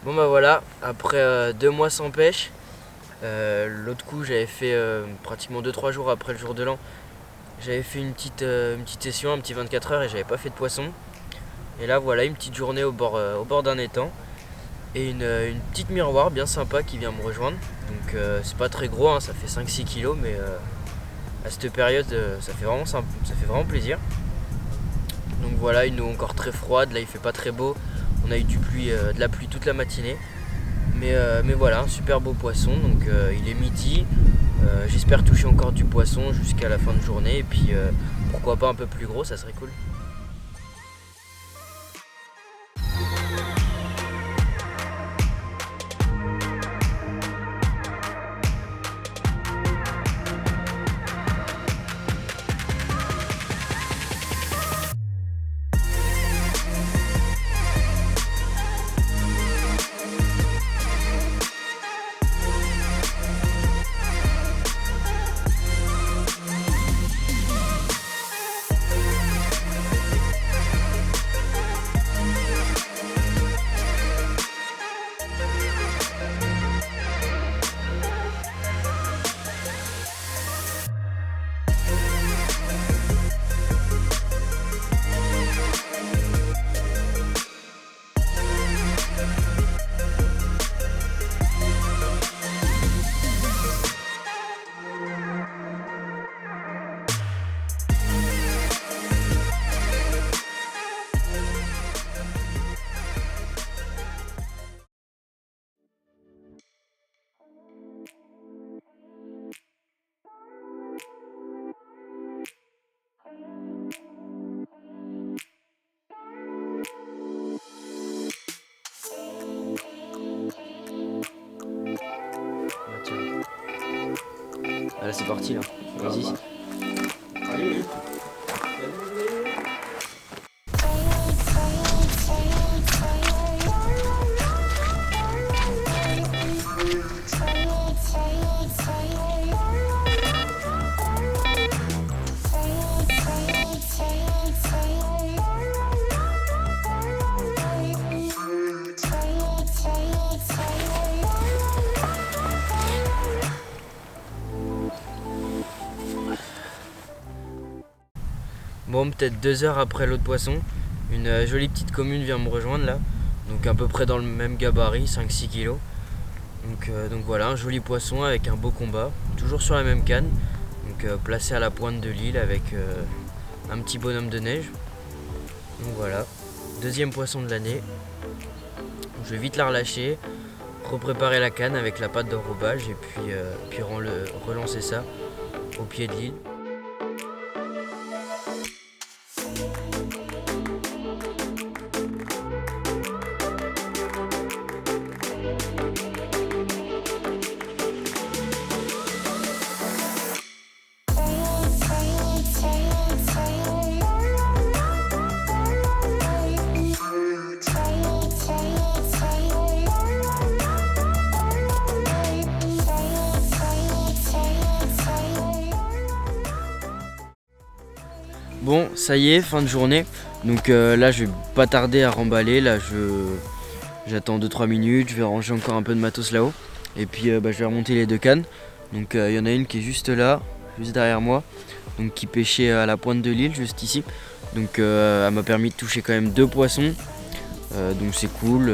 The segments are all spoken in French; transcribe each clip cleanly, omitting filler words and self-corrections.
Bon bah voilà, après 2 mois sans pêche, l'autre coup j'avais fait pratiquement 2-3 jours après le jour de l'an, j'avais fait une petite session, un petit 24 heures et j'avais pas fait de poisson. Et là voilà une petite journée au bord d'un étang et une petite miroir bien sympa qui vient me rejoindre. Donc c'est pas très gros, hein, ça fait 5-6 kilos mais à cette période ça fait vraiment plaisir. Donc voilà, une eau encore très froide, là il fait pas très beau. On a eu de la pluie toute la matinée. Mais voilà, un super beau poisson. Donc il est midi. J'espère toucher encore du poisson jusqu'à la fin de journée. Et puis pourquoi pas un peu plus gros, ça serait cool. Là c'est parti là, vas-y. Bon, peut-être 2 heures après l'autre poisson, une jolie petite commune vient me rejoindre là. Donc à peu près dans le même gabarit, 5-6 kilos. Donc voilà, un joli poisson avec un beau combat, toujours sur la même canne. Donc placé à la pointe de l'île avec un petit bonhomme de neige. Donc voilà, deuxième poisson de l'année. Je vais vite la relâcher, repréparer la canne avec la pâte d'enrobage et puis relancer ça au pied de l'île. Bon, ça y est, fin de journée. Donc là, je vais pas tarder à remballer. Là, j'attends 2-3 minutes. Je vais ranger encore un peu de matos là-haut. Et puis, je vais remonter les 2 cannes. Donc, il y en a une qui est juste là, juste derrière moi. Donc, qui pêchait à la pointe de l'île, juste ici. Donc, elle m'a permis de toucher quand même 2 poissons. donc c'est cool,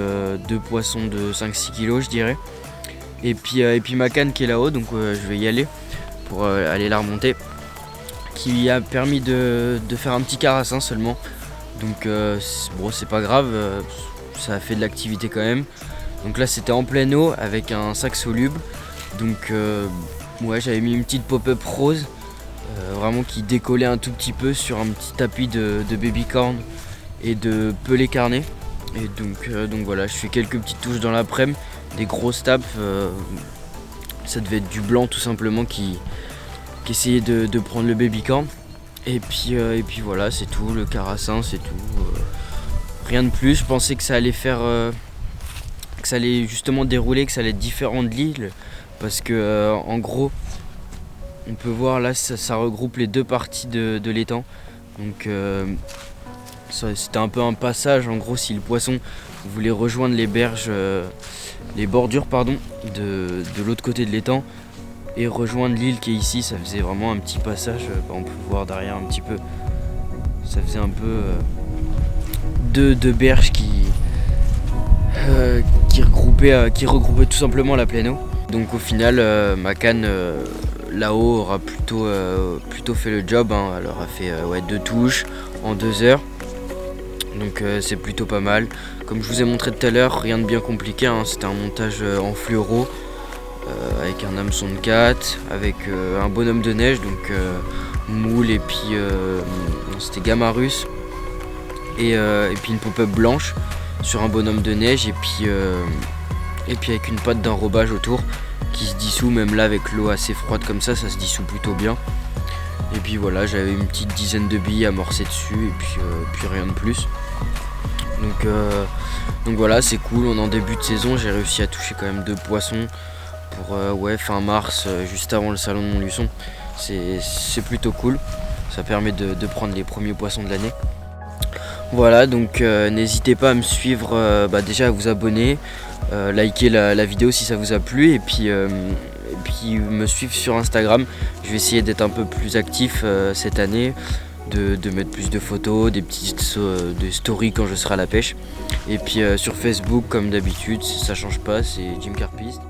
2 poissons de 5-6 kg je dirais. Et puis ma canne qui est là-haut, donc je vais y aller pour aller la remonter, qui a permis de faire un petit carassin seulement. Donc bon, c'est pas grave, ça a fait de l'activité quand même. Donc là c'était en pleine eau avec un sac soluble. Donc ouais, j'avais mis une petite pop-up rose, vraiment qui décollait un tout petit peu sur un petit tapis de baby corn et de pelé carné. Et donc voilà, je fais quelques petites touches dans l'après-midi, des grosses tapes. Ça devait être du blanc tout simplement qui essayait de prendre le baby corn. Et puis voilà, c'est tout, le carassin, c'est tout. Rien de plus. Je pensais que ça allait faire, que ça allait justement dérouler, que ça allait être différent de l'île, parce que en gros, on peut voir là, ça regroupe les deux parties de l'étang. Donc c'était un peu un passage, en gros, si le poisson voulait rejoindre les berges, les bordures pardon, de l'autre côté de l'étang et rejoindre l'île qui est ici, ça faisait vraiment un petit passage. On peut voir derrière un petit peu, ça faisait un peu deux berges qui regroupaient tout simplement la plaine eau. Donc au final, ma canne là-haut aura plutôt fait le job, hein. Elle aura fait 2 touches en 2 heures. Donc c'est plutôt pas mal. Comme je vous ai montré tout à l'heure, rien de bien compliqué, hein. C'était un montage en fluoro avec un hameçon de 4, avec un bonhomme de neige, donc moule, et puis c'était gamma russe, et puis une pop-up blanche sur un bonhomme de neige, et puis avec une pâte d'enrobage autour qui se dissout, même là avec l'eau assez froide comme ça se dissout plutôt bien. Et puis voilà, j'avais une petite dizaine de billes amorcées dessus, et puis rien de plus. Donc voilà, c'est cool. On est en début de saison, j'ai réussi à toucher quand même 2 poissons pour fin mars, juste avant le salon de Montluçon. C'est plutôt cool, ça permet de prendre les premiers poissons de l'année. Voilà, donc n'hésitez pas à me suivre, déjà à vous abonner, liker la vidéo si ça vous a plu, et puis me suivre sur Instagram. Je vais essayer d'être un peu plus actif cette année, de mettre plus de photos, des petites des stories quand je serai à la pêche. Et puis sur Facebook, comme d'habitude, ça change pas, c'est Jim Carpiste.